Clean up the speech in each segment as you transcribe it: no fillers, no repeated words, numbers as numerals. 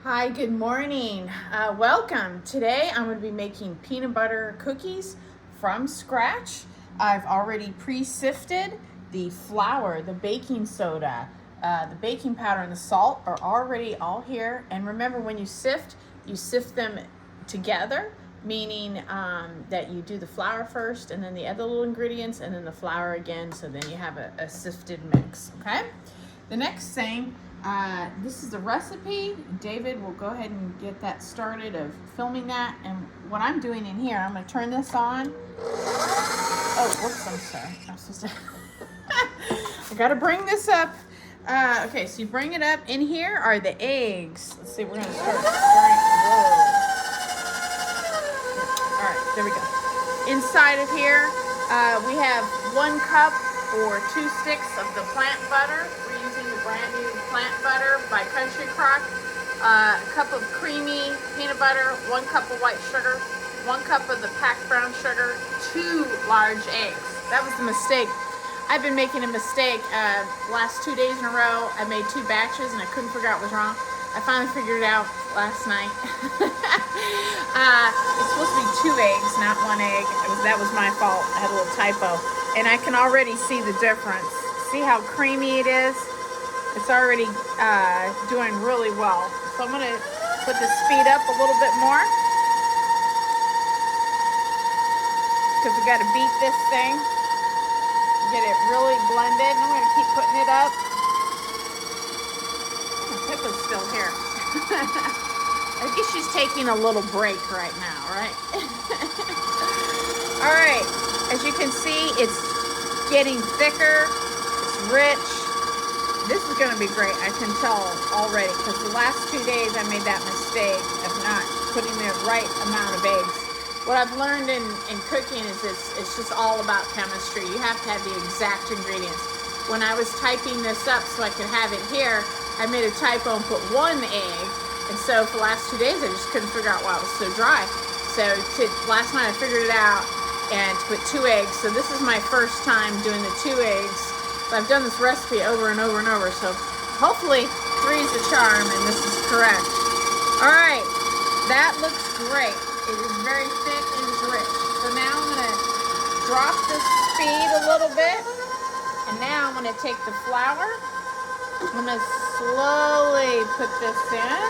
Hi, good morning. Welcome. Today I'm going to be making peanut butter cookies from scratch. I've already pre-sifted the flour, the baking soda, the baking powder, and the salt are already all here. And remember, when you sift them together, meaning that you do the flour first and then the other little ingredients and then the flour again, so then you have a sifted mix, okay? The next thing, this is the recipe. David will go ahead and get that started of filming that. And what I'm doing in here, I'm going to turn this on. Oh, whoops, I'm sorry. I'm supposed to. I got to bring this up. Okay, so you bring it up. In here are the eggs. Let's see, we're going to start stirring. Whoa. All right, there we go. Inside of here, we have 1 cup or 2 sticks of the plant butter. We're using the brand new plant butter by Country Crock. A cup of creamy peanut butter, 1 cup of white sugar, 1 cup of the packed brown sugar, 2 large eggs. That was the mistake. I've been making a mistake last 2 days in a row. I made 2 batches and I couldn't figure out what was wrong. I finally figured it out last night. It's supposed to be 2 eggs, not 1 egg. That was my fault. I had a little typo. And I can already see the difference. See how creamy it is? It's already doing really well. So I'm going to put the speed up a little bit more, because we got to beat this thing. Get it really blended. And I'm going to keep putting it up. Oh, Pippa's still here. I guess she's taking a little break right now, right? All right. As you can see, it's getting thicker. It's rich. This is going to be great. I can tell already, because the last 2 days I made that mistake of not putting the right amount of eggs. What I've learned in cooking is it's just all about chemistry. You have to have the exact ingredients. When I was typing this up so I could have it here, I made a typo and put 1 egg. And so for the last 2 days, I just couldn't figure out why it was so dry. So last night I figured it out and to put 2 eggs. So this is my first time doing the 2 eggs. So I've done this recipe over and over and over. So hopefully 3 is the charm and this is correct. All right, that looks great. It is very thick and it's rich. So now I'm gonna drop the speed a little bit. And now I'm gonna take the flour. I'm gonna slowly put this in.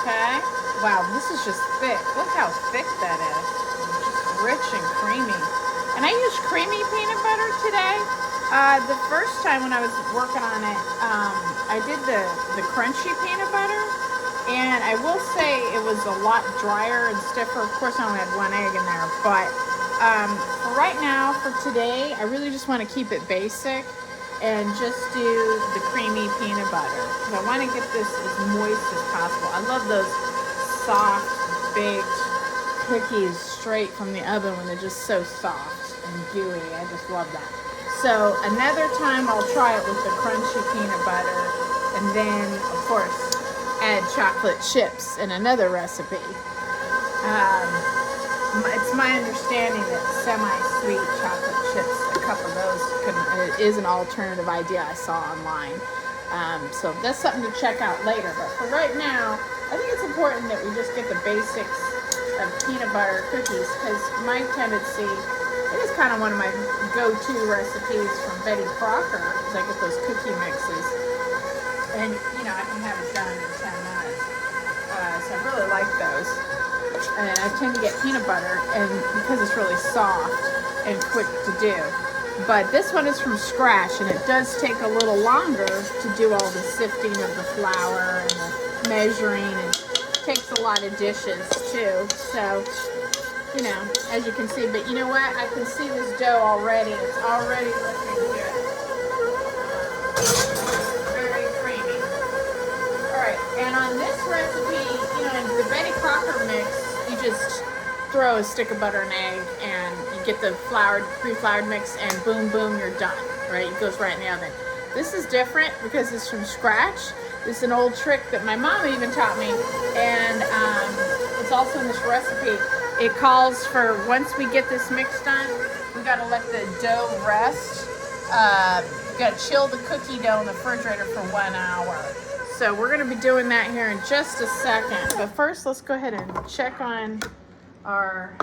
Okay. Wow, this is just thick. Look how thick that is. Just rich and creamy. And I used creamy peanut butter today. The first time when I was working on it, I did the crunchy peanut butter. And I will say it was a lot drier and stiffer. Of course, I only had 1 egg in there. But for right now, for today, I really just want to keep it basic and just do the creamy peanut butter. So I want to get this as moist as possible. I love those soft, baked cookies straight from the oven when they're just so soft and gooey. I just love that. So another time I'll try it with the crunchy peanut butter, and then, of course, add chocolate chips in another recipe. It's my understanding that semi-sweet chocolate chips, a cup of those is an alternative idea I saw online. So that's something to check out later. But for right now, I think it's important that we just get the basics of peanut butter cookies, because my tendency, it is kind of one of my go-to recipes from Betty Crocker, because I get those cookie mixes. And, you know, I can have it done in 10 minutes. So I really like those. And I tend to get peanut butter, and because it's really soft and quick to do. But this one is from scratch, and it does take a little longer to do all the sifting of the flour and the measuring, and it takes a lot of dishes too. So, you know, as you can see, but you know what? I can see this dough already. It's already looking good. Very creamy. All right, and on this recipe, you know, the Betty Crocker mix, you just throw a stick of butter and egg, and you get the pre-floured mix, and boom, boom, you're done, right? It goes right in the oven. This is different because it's from scratch. This is an old trick that my mom even taught me, and it's also in this recipe. It calls for, once we get this mix done, we gotta let the dough rest. We gotta chill the cookie dough in the refrigerator for 1 hour. So we're going to be doing that here in just a second. But first, let's go ahead and check on our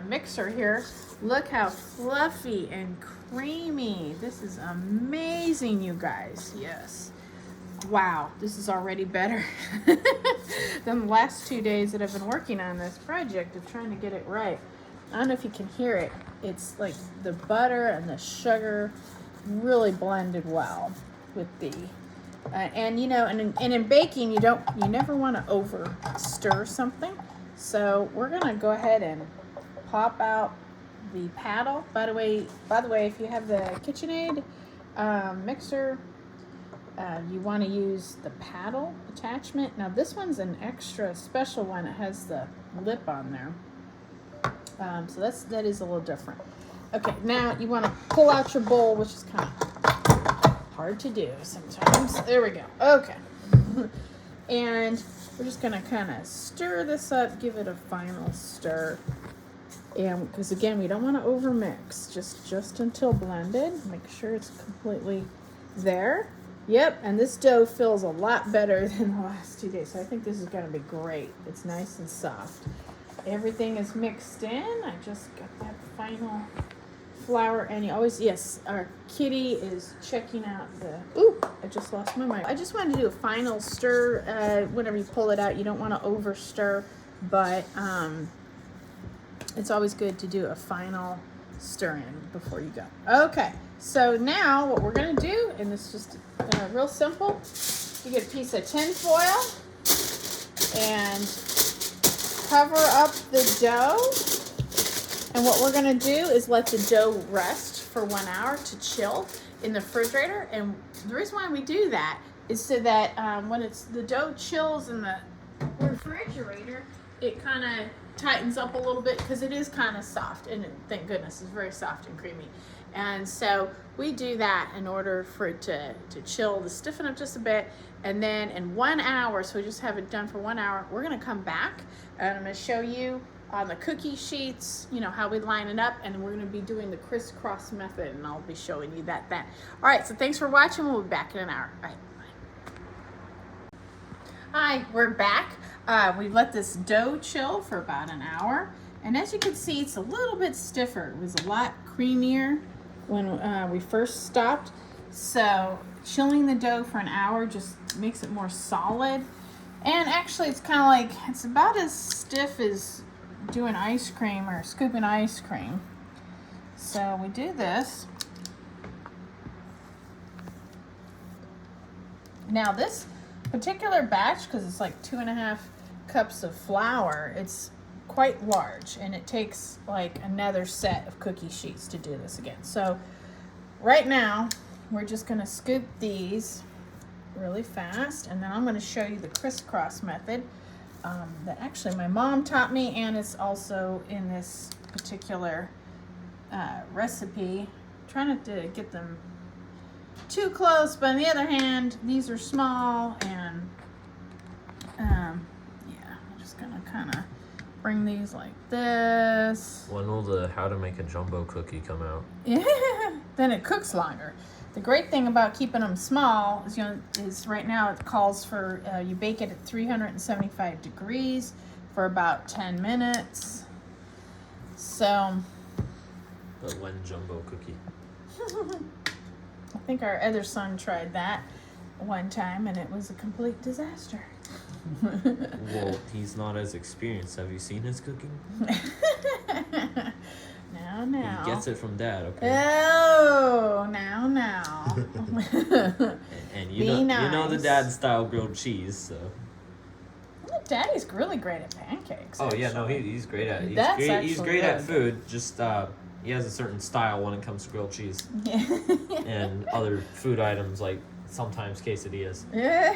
mixer here. Look how fluffy and creamy. This is amazing, you guys. Yes. Wow, this is already better than the last 2 days that I've been working on this project of trying to get it right. I don't know if you can hear it. It's like the butter and the sugar really blended well with the and you know, and in baking, you never want to over stir something. So we're gonna go ahead and pop out the paddle. By the way, if you have the KitchenAid mixer, you want to use the paddle attachment. Now this one's an extra special one. It has the lip on there. So that is a little different. Okay, now you want to pull out your bowl, which is kind of hard to do sometimes. There we go. Okay. And we're just going to kind of stir this up, give it a final stir. And because again, we don't want to over mix, just until blended. Make sure it's completely there. Yep, and this dough feels a lot better than the last 2 days. So I think this is going to be great. It's nice and soft. Everything is mixed in. I just got that final flour, and you always, yes, our kitty is checking out the, ooh, I just lost my mic. I just wanted to do a final stir. Whenever you pull it out, you don't want to over stir, but it's always good to do a final stir in before you go. Okay, so now what we're going to do, and this is just real simple, you get a piece of tin foil and cover up the dough, and what we're going to do is let the dough rest for 1 hour to chill in the refrigerator. And the reason why we do that is so that when the dough chills in the refrigerator, it kind of tightens up a little bit because it is kind of soft, and thank goodness it's very soft and creamy. And so we do that in order for it to chill, to stiffen up just a bit. And then in 1 hour, so we just have it done for 1 hour, we're going to come back and I'm going to show you on the cookie sheets, you know, how we line it up, and we're going to be doing the crisscross method, and I'll be showing you that then. All right, so thanks for watching. We'll be back in an hour. All right, bye. Hi, we're back. We let this dough chill for about an hour, and as you can see, it's a little bit stiffer. It was a lot creamier when we first stopped. So chilling the dough for an hour just makes it more solid. And actually, it's kind of like, it's about as stiff as doing ice cream or scooping ice cream. So we do this. Now this particular batch, because it's like 2.5 cups of flour, it's quite large, and it takes like another set of cookie sheets to do this again. So right now we're just going to scoop these really fast, and then I'm going to show you the crisscross method that actually my mom taught me, and it's also in this particular recipe. Try not to get them too close, but on the other hand, these are small, and yeah, I'm just going to kind of bring these like this. When will the how to make a jumbo cookie come out? Yeah, then it cooks longer. The great thing about keeping them small is, is right now it calls for you bake it at 375 degrees for about 10 minutes. So. But when jumbo cookie? I think our other son tried that one time, and it was a complete disaster. Well, he's not as experienced. Have you seen his cooking? Now. He gets it from Dad, okay? Oh, now. and you know the Dad style grilled cheese, so. Daddy's really great at pancakes. Oh actually. Yeah, no, he's great at it. He's great good. at food. Just he has a certain style when it comes to grilled cheese and other food items, like sometimes quesadillas. Yeah.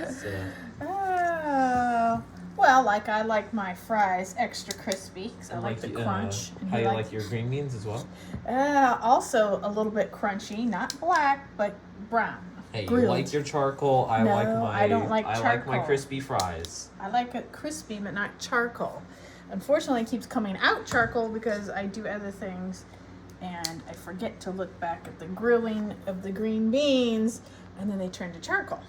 So. Oh. Well, like I like my fries extra crispy because I like the crunch. How you like your green beans as well? Also a little bit crunchy, not black, but brown. Hey, grilled. You like your charcoal. I don't like charcoal. I like my crispy fries. I like it crispy, but not charcoal. Unfortunately, it keeps coming out charcoal because I do other things, and I forget to look back at the grilling of the green beans and then they turn to charcoal.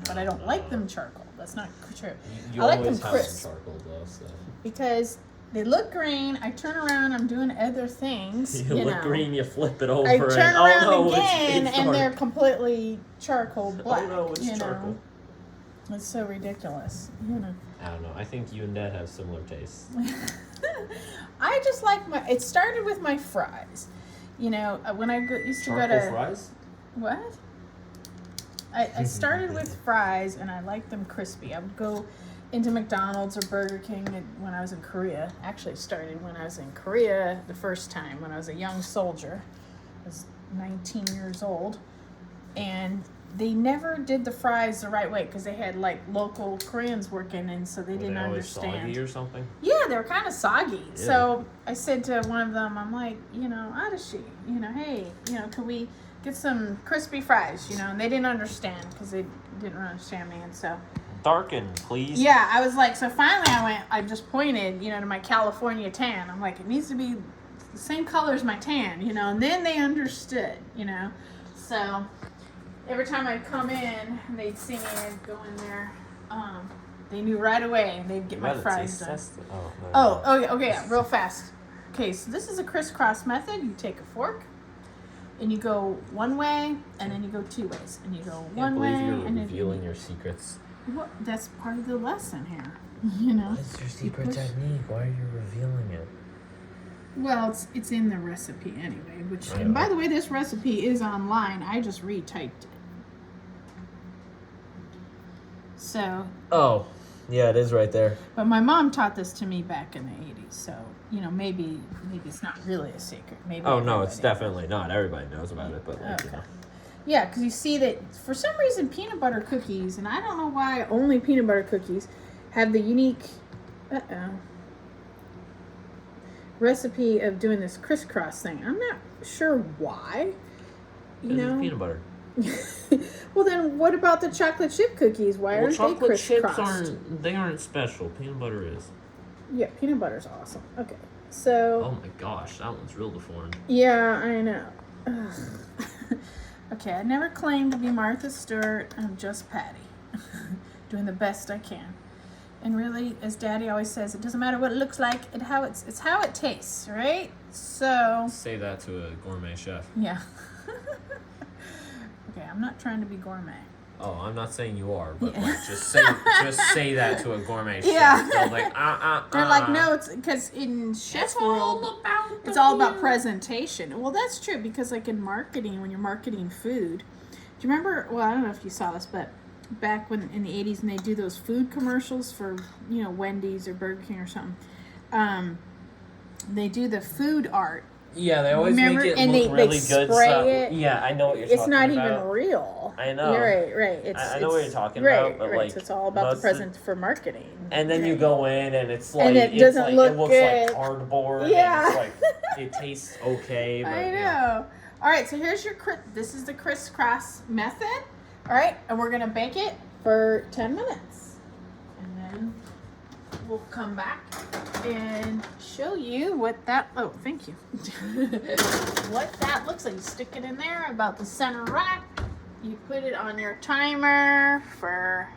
But I don't like them charcoal. That's not true. You I like them always have crisp some charcoal though, so. because they look green. I turn around, I'm doing other things. You look green, you flip it over, I turn around it's again, and dark. they're completely charcoal black. Oh no, it's you charcoal. know? It's so ridiculous. You know. I don't know. I think you and Dad have similar tastes. I just like my. It started with my fries. You know, when I used to go Charcoal to fries? what? I started with fries, and I liked them crispy. I would go into McDonald's or Burger King when I was in Korea. Actually, started when I was in Korea the first time when I was a young soldier. I was 19 years old, and they never did the fries the right way because they had like local Koreans working, and so they didn't understand. Soggy or something? Yeah, they were kind of soggy. Yeah. So I said to one of them, I'm like, you know, Adashi, you know, hey, you know, can we get some crispy fries, you know? And they didn't understand because they didn't understand me, and so. Darken, please. Yeah, I was like, so finally I just pointed, you know, to my California tan. I'm like, it needs to be the same color as my tan, you know, and then they understood, you know. So every time I'd come in, they'd see me, I'd go in there, they knew right away they'd get my fries done. Oh, yeah, okay, yeah, real fast. Okay, so this is a crisscross method. You take a fork, and you go one way, and then you go two ways, and you go one way, and then revealing your secrets. well, that's part of the lesson here, you know. What is your secret technique? Why are you revealing it? Well, it's in the recipe anyway. Which, I and know. by the way, this recipe is online. I just retyped it. So, Oh, yeah, it is right there. but my mom taught this to me back in the '80s. So, you know, maybe it's not really a secret. Maybe. Oh no, it's everybody- definitely not. Everybody knows about it, but like, you Okay. know. Yeah, because you see that for some reason peanut butter cookies, and I don't know why only peanut butter cookies have the unique recipe of doing this crisscross thing. I'm not sure why. You This is know. peanut butter. Well, then what about the chocolate chip cookies? Why aren't they chocolate chips crisscrossed? aren't special. Peanut butter is. Yeah, peanut butter's awesome. Okay, so Oh my gosh, that one's real deformed. yeah, I know. Ugh. Okay, I never claimed to be Martha Stewart. I'm just Patty, doing the best I can. And really, as Daddy always says, it doesn't matter what it looks like; it's how it tastes, right? So Say that to a gourmet chef. yeah. Okay, I'm not trying to be gourmet. Oh, I'm not saying you are, but Yeah. like, just say that to a gourmet Yeah. chef. They're like, They're like, no, it's because in chef world, it's all about presentation. Well, that's true because like in marketing, when you're marketing food, do you remember? Well, I don't know if you saw this, but back when in the '80s, and they do those food commercials for Wendy's or Burger King or something, they do the food art. Yeah, they always Remember? make it And look they really good. spray So, it. yeah, I know what you're It's talking not about. even real. I know. You're right. It's, I know what you're talking right, about, but, right. like, So it's all about the most of- present for marketing. And then you Right. go in and it's like And it it's doesn't like, look it looks good. like cardboard. Yeah. And it's like it tastes okay, but I know. yeah. All right, so here's your this is the crisscross method. All right, and we're gonna bake it for 10 minutes, and then we'll come back and show you what that. Oh, thank you. What that looks like. You stick it in there about the center rack. You put it on your timer for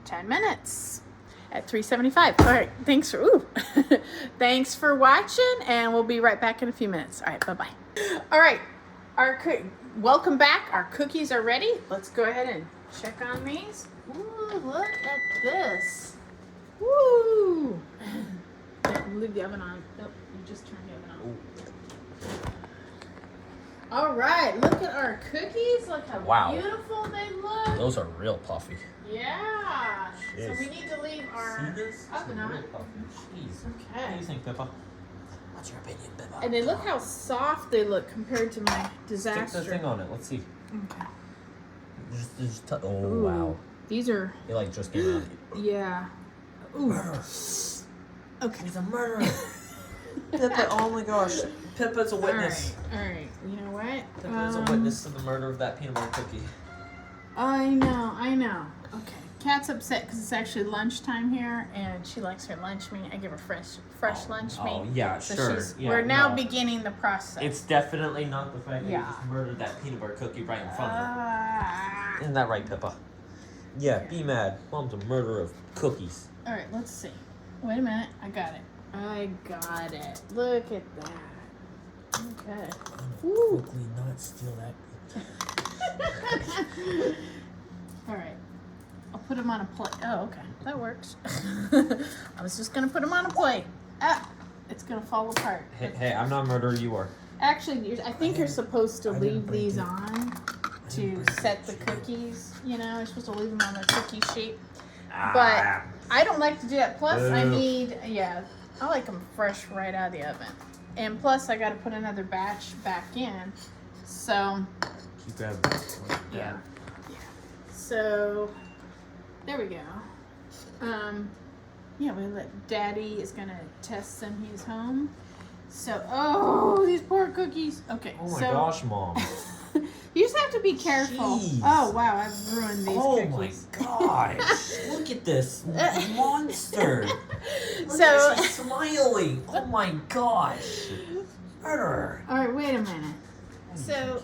10 minutes. At 375. All right. Thanks for watching, and we'll be right back in a few minutes. All right. Bye-bye. All right. Welcome back. Our cookies are ready. Let's go ahead and check on these. Ooh, look at this. Woo! Leave the oven on. Nope, you just turned the oven on. All right. Look at our cookies. Look how Wow. beautiful they look. Those are real puffy. Yeah. So Jeez. we need to leave our oven on. Jeez. Okay. What do you think, Pippa? What's your opinion, Pippa? And then look how soft they look compared to my disaster. Stick the thing on it. Let's see. Okay. Oh Ooh. wow! These are, It like just came out. yeah. Ooh. Okay. He's a murderer. Pippa, oh my gosh. Pippa's a witness. All right. You know what? Pippa is a witness to the murder of that peanut butter cookie. I know. Okay. Kat's upset because it's actually lunchtime here, and she likes her lunch meat. I give her fresh lunch meat. Oh yeah, So sure. she's, Yeah, we're now no. beginning the process. It's definitely not the fact that Yeah. you just murdered that peanut butter cookie right in front of her. Isn't that right, Pippa? Yeah, be mad. Mom's a murderer of cookies. All right, let's see. Wait a minute. I got it. I got it. Look at that. Okay. Ooh. Quickly not steal that. All right. I'll put them on a plate. Oh, okay. That works. I was just going to put them on a plate. Ah, it's going to fall apart. Hey, I'm not a murderer, you are. Actually, I think you're supposed to I didn't leave break these it. on to set the cookies. You know, you're supposed to leave them on the cookie sheet. But I don't like to do that. Plus, I Boo. need, I like them fresh right out of the oven. And plus, I got to put another batch back in. So, Keep grabbing. yeah. So, there we go. Yeah, we let Daddy is going to test when he's home. So, oh, these poor cookies. Okay, Oh my so gosh, Mom. you just have to be careful. Jeez. Oh, wow, I've ruined these Oh cookies. my gosh. Look at this monster. Look So- at she's smiling. Oh my gosh. Murderer. All right, wait a minute. So,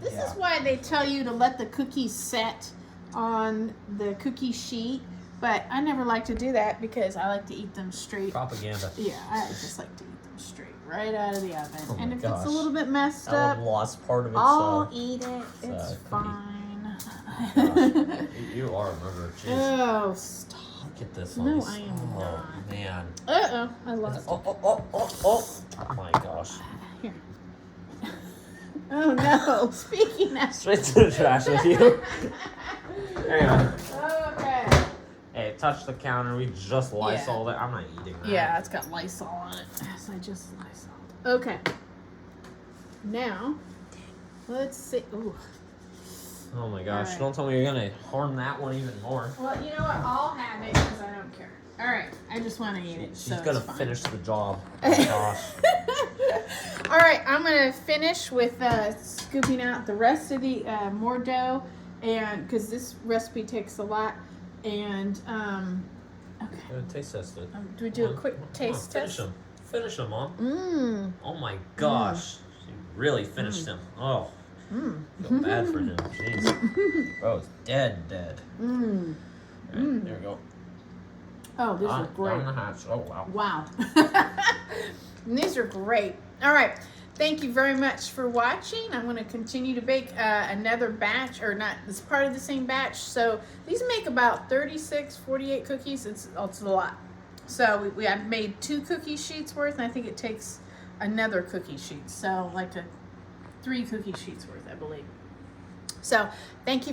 this is why they tell you to let the cookies set on the cookie sheet, but I never like to do that because I like to eat them straight. Propaganda. Yeah, I just like to eat them straight right out of the oven. Oh and my if it's gosh. a little bit messed That up, one lost part of its. I'll eat it. it's, It's cookie. fine. You are a murderer. Jeez. Oh, stop. Look at this. No, Elise. I am Oh not. man. Uh-oh, I lost it. Oh. Oh my gosh. Here. Oh, no. Speaking of... Straight to the trash with you. There you go. Okay. Hey, touch the counter. We just Lysol it. I'm not eating that. Yeah, it's got Lysol on it. So I just Lysol. Okay. Now, let's see. Ooh. Oh my gosh. Alright. Don't tell me you're gonna harm that one even more. Well, you know what? I'll have it because I don't care. All right. I just want to eat it. She's so gonna it's fine. finish the job. Oh my gosh. All right. I'm going to finish with scooping out the rest of the more dough, and because this recipe takes a lot. And, okay. Taste test it. Do we do a Come on, quick come on, taste finish test? Him. Finish him, Mom. Mmm. Oh my gosh. She really finished him. Oh. Mmm. Feel bad for him. Jeez. Bro, it's dead. Mmm. Right, there we go. Oh, these are great. On the hatch. Oh wow. Wow. And these are great. All right. Thank you very much for watching. I'm going to continue to bake another batch, or not, it's part of the same batch. So these make about 36, 48 cookies. It's a lot. So I've made 2 cookie sheets worth, and I think it takes another cookie sheet. So like 3 cookie sheets worth, I believe. So thank you for